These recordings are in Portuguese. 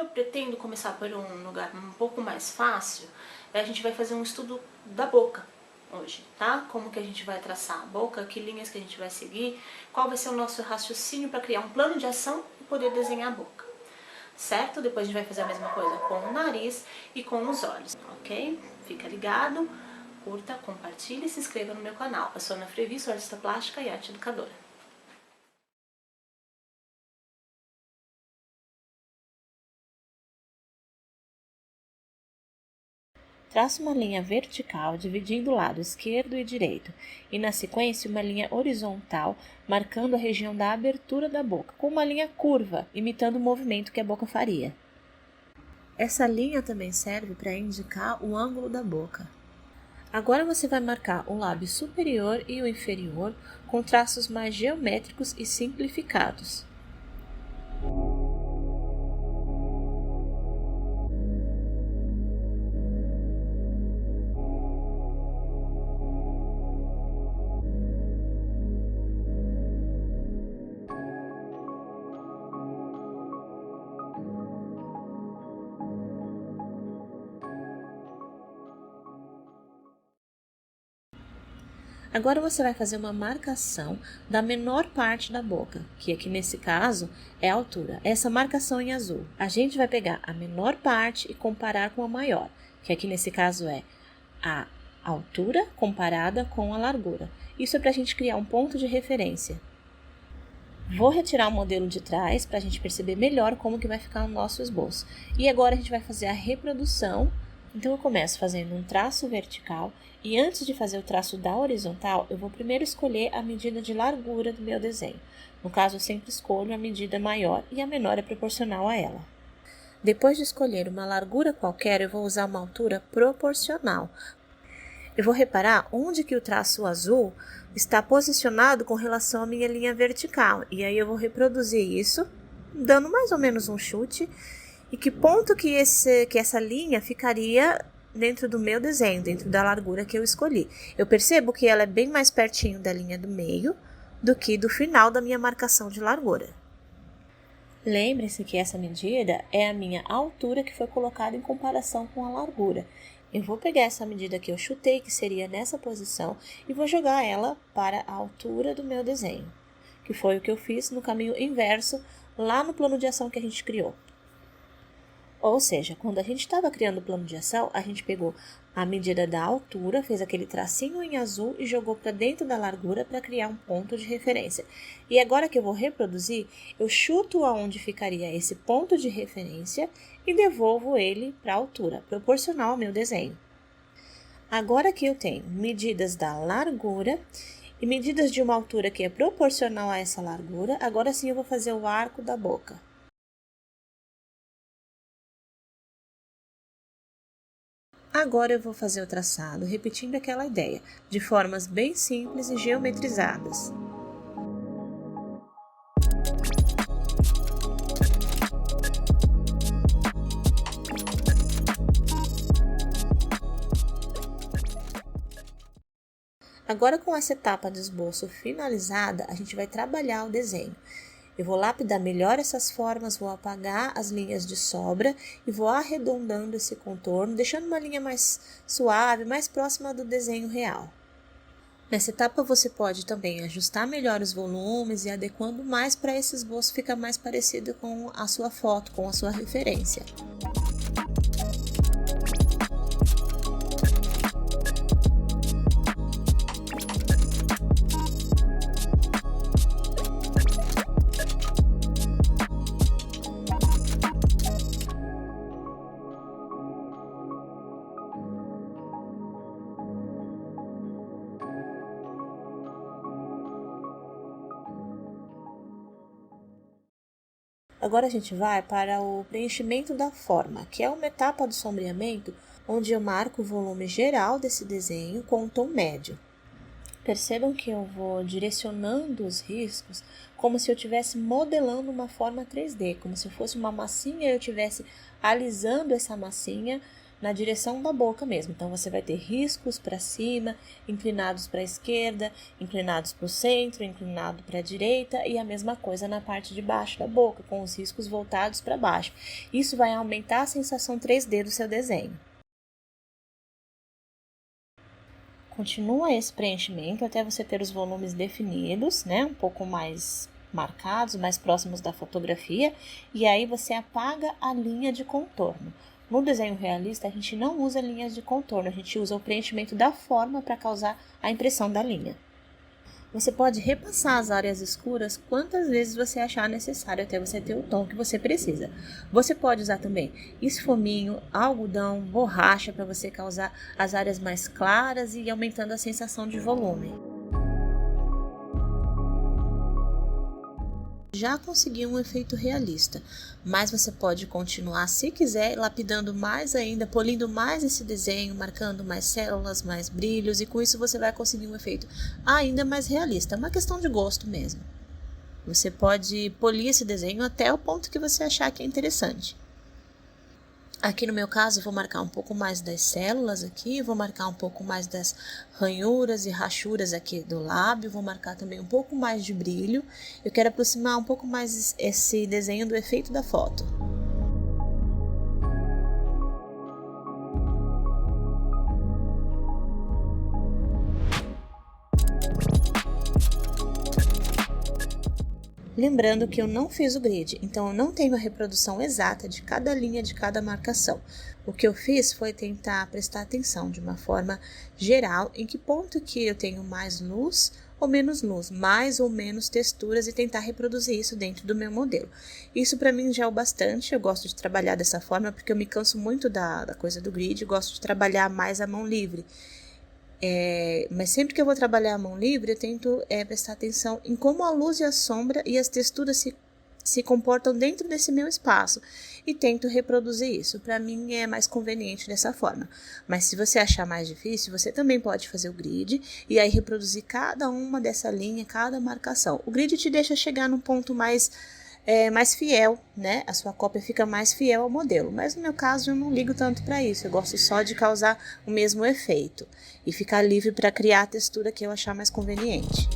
eu pretendo começar por um lugar um pouco mais fácil, a gente vai fazer um estudo da boca hoje, tá? Como que a gente vai traçar a boca, que linhas que a gente vai seguir, qual vai ser o nosso raciocínio para criar um plano de ação e poder desenhar a boca, certo? Depois a gente vai fazer a mesma coisa com o nariz e com os olhos, ok? Fica ligado, curta, compartilhe e se inscreva no meu canal. Eu sou Ana Frevi, sou artista plástica e arte educadora. Traça uma linha vertical dividindo o lado esquerdo e direito e, na sequência, uma linha horizontal marcando a região da abertura da boca, com uma linha curva, imitando o movimento que a boca faria. Essa linha também serve para indicar o ângulo da boca. Agora você vai marcar o lábio superior e o inferior com traços mais geométricos e simplificados. Agora você vai fazer uma marcação da menor parte da boca, que aqui nesse caso é a altura. Essa marcação em azul. A gente vai pegar a menor parte e comparar com a maior, que aqui nesse caso é a altura comparada com a largura. Isso é para a gente criar um ponto de referência. Vou retirar o modelo de trás para a gente perceber melhor como que vai ficar o nosso esboço. E agora a gente vai fazer a reprodução. Então eu começo fazendo um traço vertical e antes de fazer o traço da horizontal, eu vou primeiro escolher a medida de largura do meu desenho. No caso, eu sempre escolho a medida maior e a menor é proporcional a ela. Depois de escolher uma largura qualquer, eu vou usar uma altura proporcional. Eu vou reparar onde que o traço azul está posicionado com relação à minha linha vertical. E aí eu vou reproduzir isso, dando mais ou menos um chute. E que ponto que essa linha ficaria dentro do meu desenho, dentro da largura que eu escolhi. Eu percebo que ela é bem mais pertinho da linha do meio do que do final da minha marcação de largura. Lembre-se que essa medida é a minha altura que foi colocada em comparação com a largura. Eu vou pegar essa medida que eu chutei, que seria nessa posição, e vou jogar ela para a altura do meu desenho, que foi o que eu fiz no caminho inverso, lá no plano de ação que a gente criou. Ou seja, quando a gente estava criando o plano de ação, a gente pegou a medida da altura, fez aquele tracinho em azul e jogou para dentro da largura para criar um ponto de referência. E agora que eu vou reproduzir, eu chuto aonde ficaria esse ponto de referência e devolvo ele para a altura, proporcional ao meu desenho. Agora que eu tenho medidas da largura e medidas de uma altura que é proporcional a essa largura, agora sim eu vou fazer o arco da boca. Agora eu vou fazer o traçado, repetindo aquela ideia, de formas bem simples e geometrizadas. Agora, com essa etapa de esboço finalizada, a gente vai trabalhar o desenho. Eu vou lapidar melhor essas formas, vou apagar as linhas de sobra e vou arredondando esse contorno, deixando uma linha mais suave, mais próxima do desenho real. Nessa etapa você pode também ajustar melhor os volumes e adequando mais para esse esboço ficar mais parecido com a sua foto, com a sua referência. Agora a gente vai para o preenchimento da forma, que é uma etapa do sombreamento onde eu marco o volume geral desse desenho com um tom médio. Percebam que eu vou direcionando os riscos como se eu estivesse modelando uma forma 3D, como se fosse uma massinha e eu estivesse alisando essa massinha na direção da boca mesmo. Então, você vai ter riscos para cima, inclinados para a esquerda, inclinados para o centro, inclinado para a direita e a mesma coisa na parte de baixo da boca, com os riscos voltados para baixo. Isso vai aumentar a sensação 3D do seu desenho. Continua esse preenchimento até você ter os volumes definidos, né? Um pouco mais marcados, mais próximos da fotografia, e aí você apaga a linha de contorno. No desenho realista, a gente não usa linhas de contorno, a gente usa o preenchimento da forma para causar a impressão da linha. Você pode repassar as áreas escuras quantas vezes você achar necessário até você ter o tom que você precisa. Você pode usar também esfuminho, algodão, borracha para você causar as áreas mais claras e ir aumentando a sensação de volume. Já consegui um efeito realista, mas você pode continuar, se quiser, lapidando mais ainda, polindo mais esse desenho, marcando mais células, mais brilhos, e com isso você vai conseguir um efeito ainda mais realista. É uma questão de gosto mesmo. Você pode polir esse desenho até o ponto que você achar que é interessante. Aqui no meu caso, eu vou marcar um pouco mais das células aqui, vou marcar um pouco mais das ranhuras e rachuras aqui do lábio, vou marcar também um pouco mais de brilho. Eu quero aproximar um pouco mais esse desenho do efeito da foto. Lembrando que eu não fiz o grid, então eu não tenho a reprodução exata de cada linha de cada marcação. O que eu fiz foi tentar prestar atenção de uma forma geral em que ponto que eu tenho mais luz ou menos luz, mais ou menos texturas e tentar reproduzir isso dentro do meu modelo. Isso para mim já é o bastante, eu gosto de trabalhar dessa forma porque eu me canso muito da coisa do grid, gosto de trabalhar mais à mão livre. Mas sempre que eu vou trabalhar a mão livre, eu tento prestar atenção em como a luz e a sombra e as texturas se comportam dentro desse meu espaço e tento reproduzir isso. Para mim é mais conveniente dessa forma. Mas se você achar mais difícil, você também pode fazer o grid e aí reproduzir cada uma dessa linha, cada marcação. O grid te deixa chegar num ponto mais fiel, né? A sua cópia fica mais fiel ao modelo, mas no meu caso eu não ligo tanto para isso, eu gosto só de causar o mesmo efeito e ficar livre para criar a textura que eu achar mais conveniente.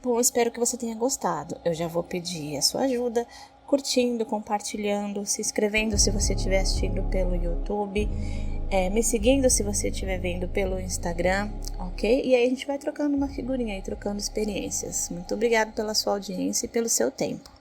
Bom, espero que você tenha gostado. Eu já vou pedir a sua ajuda, curtindo, compartilhando, se inscrevendo se você estiver assistindo pelo YouTube, me seguindo se você estiver vendo pelo Instagram, ok? E aí a gente vai trocando uma figurinha aí, trocando experiências. Muito obrigada pela sua audiência e pelo seu tempo.